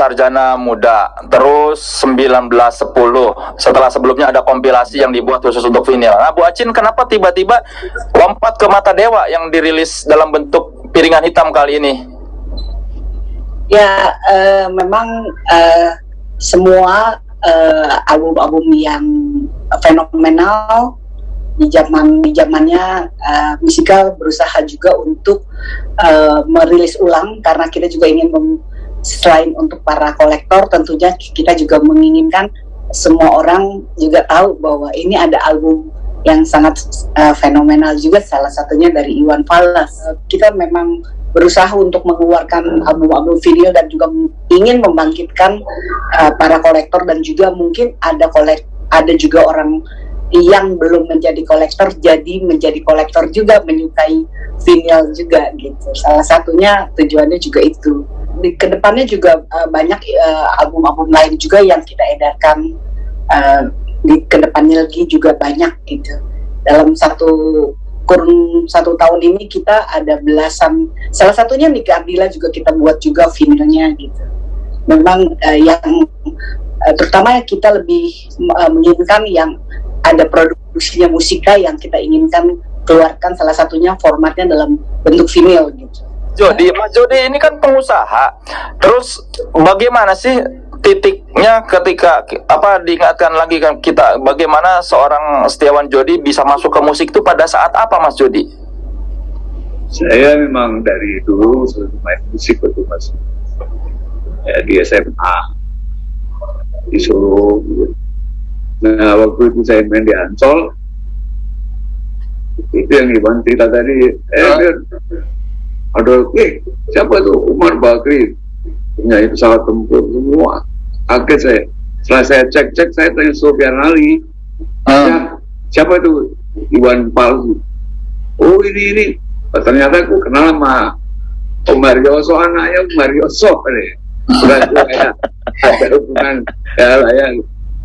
Sarjana Muda, terus 1910. Setelah sebelumnya ada kompilasi yang dibuat khusus untuk vinyl. Nah, Bu Acin, kenapa tiba-tiba lompat ke Mata Dewa yang dirilis dalam bentuk piringan hitam kali ini? Ya, memang semua album-album yang fenomenal di zamannya Musica berusaha juga untuk merilis ulang, karena kita juga ingin selain untuk para kolektor, tentunya kita juga menginginkan semua orang juga tahu bahwa ini ada album yang sangat fenomenal juga, salah satunya dari Iwan Fals. Kita memang berusaha untuk mengeluarkan album-album vinyl dan juga ingin membangkitkan para kolektor, dan juga mungkin ada juga orang yang belum menjadi kolektor jadi menjadi kolektor juga, menyukai vinyl juga gitu. Salah satunya tujuannya juga itu. Di kedepannya juga banyak album-album lain juga yang kita edarkan di kedepannya lagi juga banyak gitu. Dalam kurun satu tahun ini kita ada belasan, salah satunya Nike Ardilla juga kita buat juga vinylnya gitu. Memang yang terutama kita lebih menginginkan yang ada produksinya Musica yang kita inginkan keluarkan, salah satunya formatnya dalam bentuk vinyl gitu. Mas Jody ini kan pengusaha. Terus bagaimana sih titiknya ketika diingatkan lagi kan kita, bagaimana seorang Setiawan Jody bisa masuk ke musik itu pada saat apa, Mas Jody? Saya memang dari dulu selalu main musik waktu masih di SMA di Solo. Nah, waktu itu saya main di Ancol, itu yang Iwan cerita tadi. Ada, siapa tuh? Umar Bakri, punya pesawat tempur semua. Kaget saya. Setelah saya cek, saya tanya Sofyan Ali. Siapa itu? Iwan Fals. Oh, ini. Ternyata aku kenal sama Om Marioso, anaknya Om Marioso. Udah kayak ada hubungan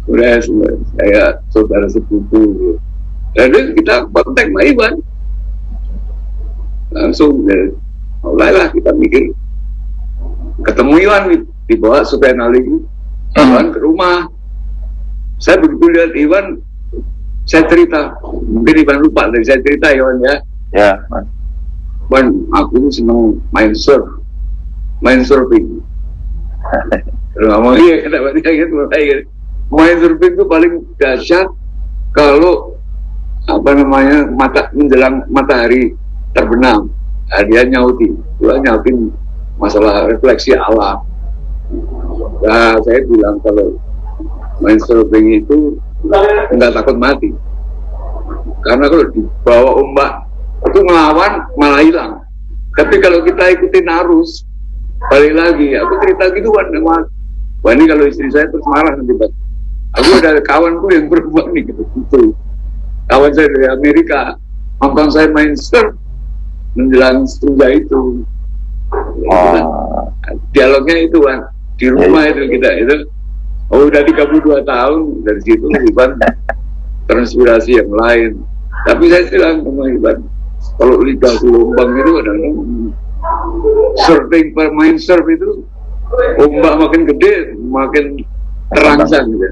udah saya saudara sepupu. Jadi kita kontak sama Iwan. Langsung mulailah kita mikir. Ketemu Iwan, dibawa Sofyan Ali Iwan ke rumah. Saya begitu lihat Iwan, saya cerita. Mungkin Iwan lupa dari saya cerita, Iwan ya. Ya, Iwan, aku senang main surfing. Terus ngomong, iya, kenapa dia gitu, main surfing itu paling dahsyat kalau menjelang matahari terbenam. Nah, dia nyautin masalah refleksi alam. Nah, saya bilang kalau main surfing itu nggak takut mati, karena kalau dibawa ombak itu ngelawan malah hilang. Tapi kalau kita ikutin arus balik lagi. Aku cerita gitu kan, wah ini kalau istri saya terus marah nanti, Pak. Aku ada kawanku yang berubah nih gitu. Kawan saya dari Amerika nonton saya main surf menjelang senja itu. Dialognya itu kan di rumah itu kita itu. Oh, udah 32 tahun dari situ Iban transpirasi yang lain. Tapi saya bilang sama Iban, kalau liga gelombang itu kadang-kadang main surf itu ombak makin gede makin terangsang gitu.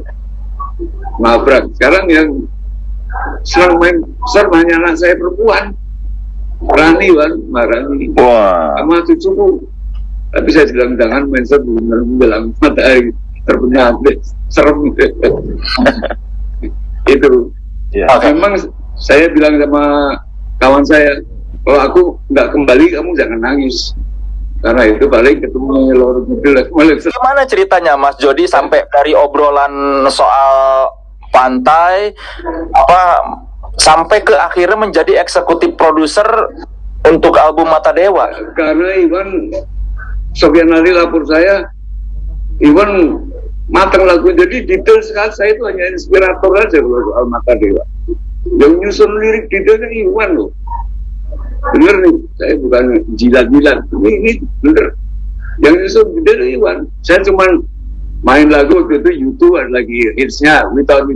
Nabrak. Sekarang yang senang main surf hanya anak saya perempuan, Rani sama cucuku. Tapi saya bilang jangan main surf menjelang matahari terbenam, serem itu. Memang saya bilang sama kawan saya, kalau aku nggak kembali kamu jangan nangis, karena itu paling ketemu lor mobil. Gimana ceritanya Mas Jody sampai dari obrolan soal pantai sampai ke akhirnya menjadi eksekutif produser untuk album Mata Dewa? Karena Iwan Sofyan Ali lapor saya, Iwan matang lagu, jadi detail sekali. Saya itu hanya inspirator aja soal Mata Dewa. Yang nyusun lirik detailnya Iwan loh. Bener nih, saya bukan jilat-jilat. Ini bener. Yang nyusun detailnya Iwan. Saya cuma main lagu waktu itu, YouTube ada lagi hitsnya Without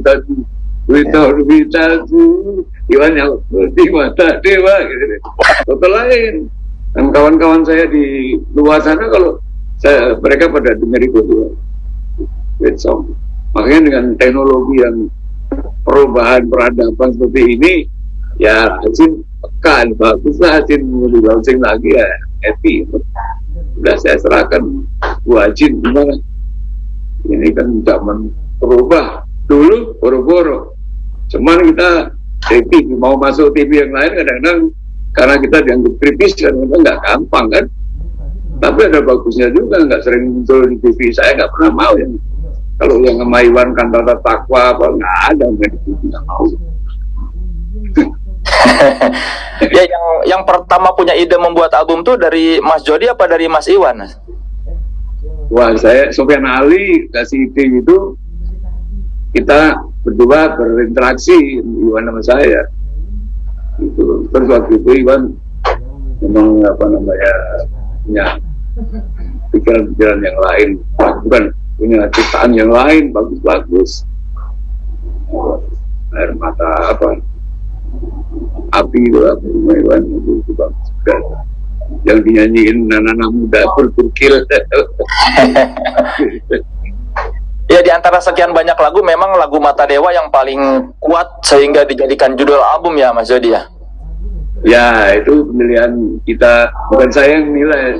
You. Iwan yang di Mata Dewa gitu. Total lain. Dan kawan-kawan saya di luar sana kalau mereka pada dengar itu hit song. Makanya dengan teknologi yang perubahan peradaban seperti ini, ya Hacin pekan bagus lah, Hacin mau di launching lagi ya happy. Udah saya serahkan Bu Hacin gimana. Ini kan zaman berubah, dulu boro-boro. Cuman kita TV mau masuk TV yang lain kadang-kadang karena kita dianggap kritis kan nggak gampang kan. Tapi ada bagusnya juga, nggak sering muncul di TV. Saya nggak pernah mau yang kalau yang sama Iwan Kantata Takwa apa nggak ada, nggak mau. Ya, yang pertama punya ide membuat album tuh dari Mas Jody apa dari Mas Iwan? Wah, saya Sofyan Ali kasih ide itu, kita berdua berinteraksi, Iwan sama saya. Itu terus waktu itu Iwan memang punya pikiran-pikiran yang lain, bukan punya ciptaan yang lain bagus-bagus. Air mata api itu Iwan itu bagus juga. Yang dinyanyiin anak-anak muda berpikir. Ya, di antara sekian banyak lagu memang lagu Mata Dewa yang paling kuat sehingga dijadikan judul album ya Mas Jody ya. Ya, itu pemilihan kita, bukan saya yang nilai,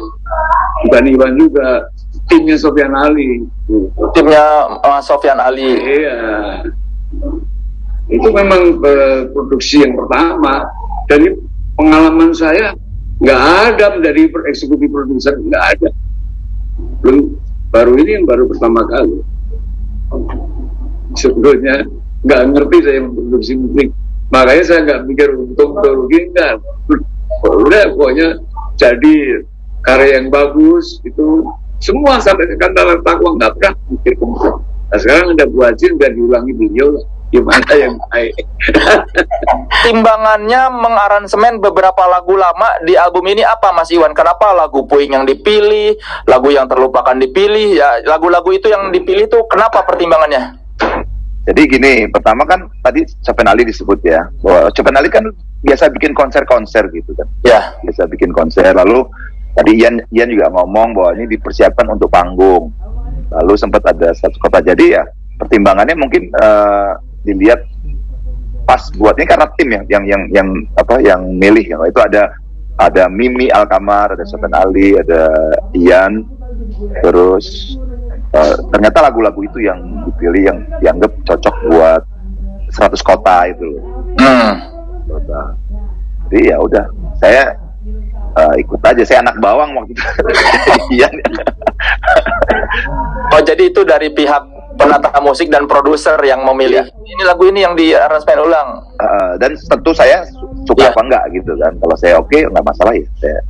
bukan Iwan juga, timnya Sofyan Ali. Timnya Sofyan Ali. Iya, itu memang produksi yang pertama. Dari pengalaman saya nggak ada dari eksekutif produser, nggak ada. Baru ini yang baru pertama kali. Sebelumnya nggak ngerti saya memproduksi musik, makanya saya nggak mikir untung atau rugi, enggak. Udah pokoknya jadi karya yang bagus itu semua sampai ke Kantata Takwa nggak pernah mikir untung. Nah sekarang ada Bu Hacin biar diulangi beliau lah, gimana yang baik. Timbangannya mengaransemen beberapa lagu lama di album ini apa Mas Iwan? Kenapa lagu Puing yang dipilih, lagu yang terlupakan dipilih? Ya, lagu-lagu itu yang dipilih tuh kenapa pertimbangannya? Jadi gini, pertama kan tadi Sofyan Ali disebut ya, bahwa Sofyan Ali kan biasa bikin konser-konser gitu kan. Ya. Biasa bikin konser, lalu tadi Ian juga ngomong bahwa ini dipersiapkan untuk panggung. Lalu sempat ada satu kota, jadi ya pertimbangannya mungkin dilihat pas buat ini karena tim yang milih ya. Itu ada Mimi Alkamar, ada Sofyan Ali, ada Ian, terus ternyata lagu-lagu itu yang dipilih yang dianggap cocok buat 100 kota itu loh. Jadi ya udah, saya ikut aja, saya anak bawang waktu itu. Ian. Oh, jadi itu dari pihak penata musik dan produser yang memilih ini lagu ini yang diaransemen ulang. Dan tentu saya suka apa enggak gitu kan. Kalau saya oke, nggak masalah ya. Saya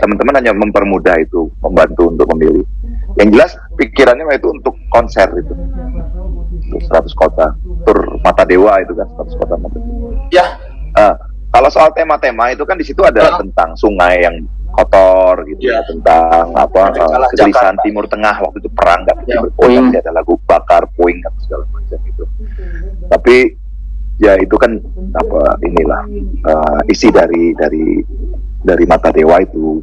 teman-teman hanya mempermudah itu, membantu untuk memilih. Yang jelas pikirannya itu untuk konser itu, untuk 100 kota, tur Mata Dewa itu kan, 100 kota Mata Dewa. Ya. Kalau soal tema-tema itu kan di situ ada tentang sungai yang kotor gitu ya, tentang kegelisahan Timur Tengah waktu itu perang nggak berpoin, ada lagu Bakar Puing atau segala macam itu. Tapi ya itu kan isi dari Mata Dewa itu.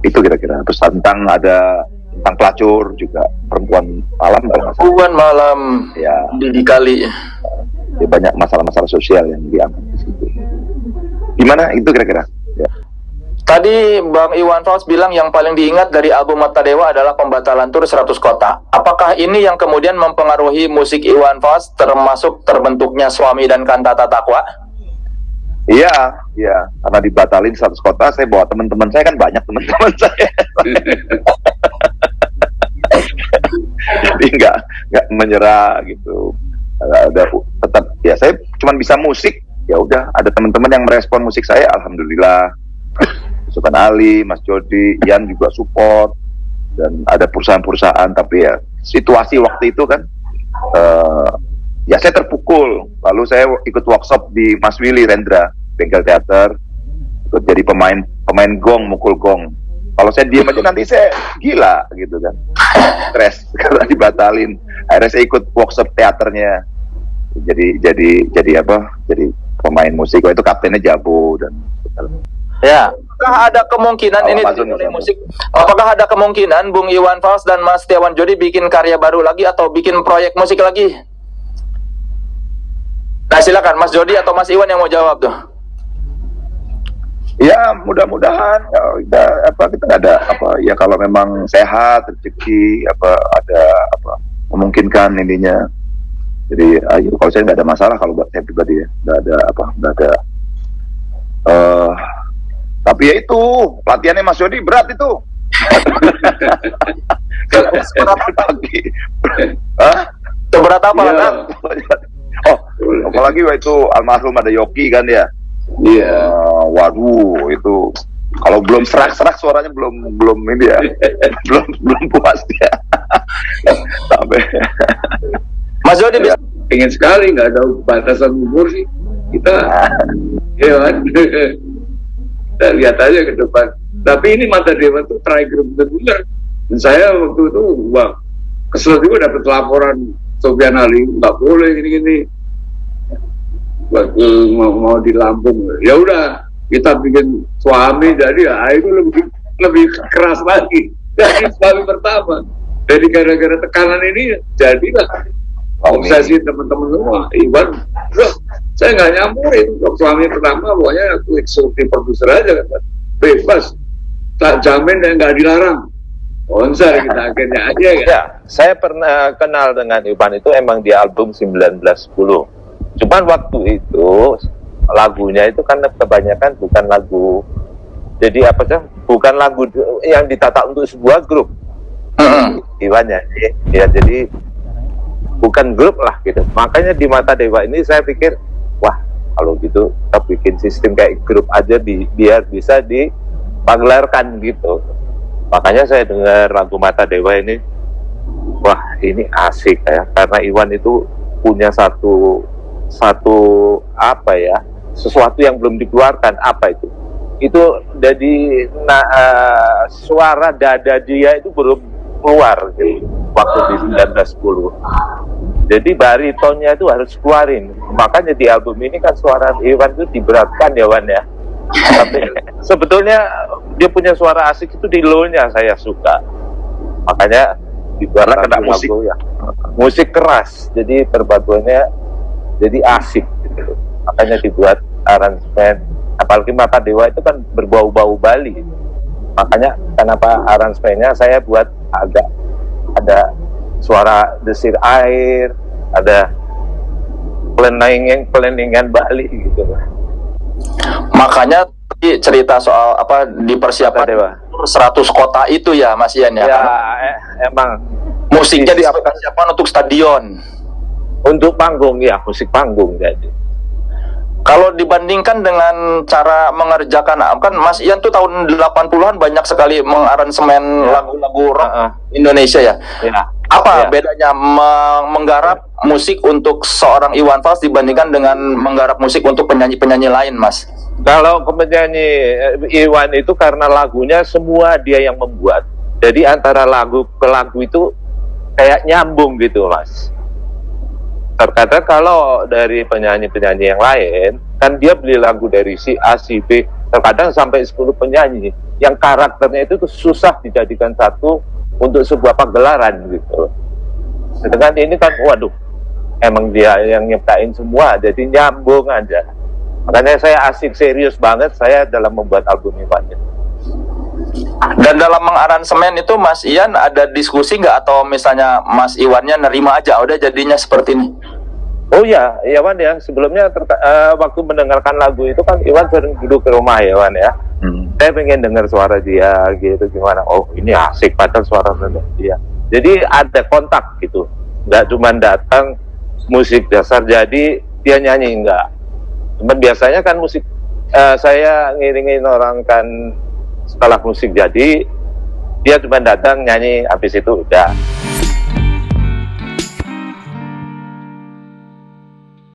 Itu kira-kira. Terus tentang pelacur juga, perempuan malam kalau nggak salah. Perempuan malam ya di kali. Ya, banyak masalah-masalah sosial yang diangkat di situ. Gimana itu kira-kira? Ya. Tadi Bang Iwan Fals bilang yang paling diingat dari album Mata Dewa adalah pembatalan tur 100 kota. Apakah ini yang kemudian mempengaruhi musik Iwan Fals, termasuk terbentuknya Suami dan Kantata Takwa? Iya, karena dibatalin 100 kota, saya bawa teman-teman saya, kan banyak teman-teman saya. Jadi nggak menyerah gitu. Ada tetap ya, saya cuma bisa musik. Ya udah, ada teman-teman yang merespon musik saya, alhamdulillah. Sofyan Ali, Mas Jody, Ian juga support, dan ada perusahaan-perusahaan. Tapi ya situasi waktu itu kan, ya saya terpukul. Lalu saya ikut workshop di Mas Willy Rendra, Bengkel Teater, ikut jadi pemain gong, mukul gong. Kalau saya diem aja nanti saya gila gitu kan, stres karena dibatalin. Akhirnya saya ikut workshop teaternya, jadi pemain musik. Itu kaptennya Jabo dan ya. apakah ada kemungkinan ini Mas di dunia Doni. musik? Apakah ada kemungkinan Bung Iwan Fals dan Mas Setiawan Jodi bikin karya baru lagi atau bikin proyek musik lagi? Nah, silakan Mas Jodi atau Mas Iwan yang mau jawab tuh. Ya mudah-mudahan ya, kita nggak ada apa ya, kalau memang sehat rezeki ada memungkinkan ininya. Jadi ayo, kalau saya nggak ada masalah, kalau buat saya pribadi ya nggak ada tapi ya itu latihannya Mas Jody berat itu. Seberat apa? Iya. Kan? Oh, apalagi waktu almarhum ada Yoki kan ya. Iya. Waduh, itu kalau belum serak-serak suaranya belum ini ya. belum puas dia. Sampai Mas Jody bisa Pengen sekali, nggak ada batasan umur sih kita. Ya kan? Kita lihat aja ke depan. Tapi ini Mata Dewa tuh trigger benar. Dan saya waktu itu kesel juga dapat laporan Sofyan Ali nggak boleh gini-gini. Waktu mau di Lampung, ya udah kita bikin suami, jadi ya itu lebih keras lagi dari suami pertama. Jadi gara-gara tekanan ini jadilah obsesi teman-teman semua. Iwan, saya nggak nyampurin. Suami pertama pokoknya aku eksekutif produser aja kan, bebas, tak jamin dan nggak dilarang. Konser kita akhirnya aja kan. Ya, saya pernah kenal dengan Iwan itu emang di album 1910. Cuman waktu itu lagunya itu kan kebanyakan bukan lagu, jadi apa sih? Bukan lagu yang ditata untuk sebuah grup. Iwan nyanyi, ya jadi bukan grup lah gitu. Makanya di Mata Dewa ini saya pikir, wah kalau gitu kita bikin sistem kayak grup aja biar bisa dipaglarkan gitu. Makanya saya dengar lagu Mata Dewa ini, wah ini asik ya, karena Iwan itu punya satu apa ya, sesuatu yang belum dikeluarkan. Apa itu jadi suara dada dia itu belum keluar gitu, waktu di 1910. Jadi baritonnya itu harus keluarin. Makanya di album ini kan suara Iwan itu diberatkan ya Wan ya. Tapi sebetulnya dia punya suara asik itu di low-nya saya suka. Makanya dibuat kena lagu ya. Musik keras, jadi perpaduannya jadi asik gitu. Makanya dibuat aransemen. Apalagi Mata Dewa itu kan berbau-bau Bali. Makanya kenapa aransemennya saya buat agak ada suara desir air, ada peleningan Bali gitu. makanya tadi cerita soal apa dipersiapkan Dewa. 100 kota itu ya Mas Ian ya. Ya, Karena emang musiknya dipersiapkan untuk stadion. untuk panggung ya, musik panggung jadi. Kalau dibandingkan dengan cara mengerjakan, kan Mas Ian tuh tahun 80-an banyak sekali mengaransemen lagu-lagu rock Indonesia ya. Ya. Apa Ya. bedanya menggarap musik untuk seorang Iwan Fals dibandingkan dengan menggarap musik untuk penyanyi-penyanyi lain, Mas? Kalau penyanyi Iwan itu karena lagunya semua dia yang membuat. Jadi antara lagu ke lagu itu kayak nyambung gitu, Mas. Terkadang kalau dari penyanyi-penyanyi yang lain, kan dia beli lagu dari si A, si B, terkadang sampai 10 penyanyi, yang karakternya itu susah dijadikan satu untuk sebuah pagelaran gitu. Sedangkan ini kan, waduh, emang dia yang nyiptain semua, jadi nyambung aja. Makanya saya asik serius banget saya dalam membuat album Iwan. Dan dalam mengaransemen itu Mas Ian ada diskusi nggak, atau misalnya Mas Iwannya nerima aja udah jadinya seperti ini? Oh ya, Iwan ya, sebelumnya waktu mendengarkan lagu itu kan Iwan sering duduk ke rumah Iwan ya. Saya pengen dengar suara dia gitu gimana. Oh ini asik padahal suara dia. Jadi ada kontak gitu, nggak cuma datang musik dasar jadi dia nyanyi, enggak. Cuman biasanya kan musik saya ngiringin orang kan setelah musik jadi dia cuma datang nyanyi, habis itu udah.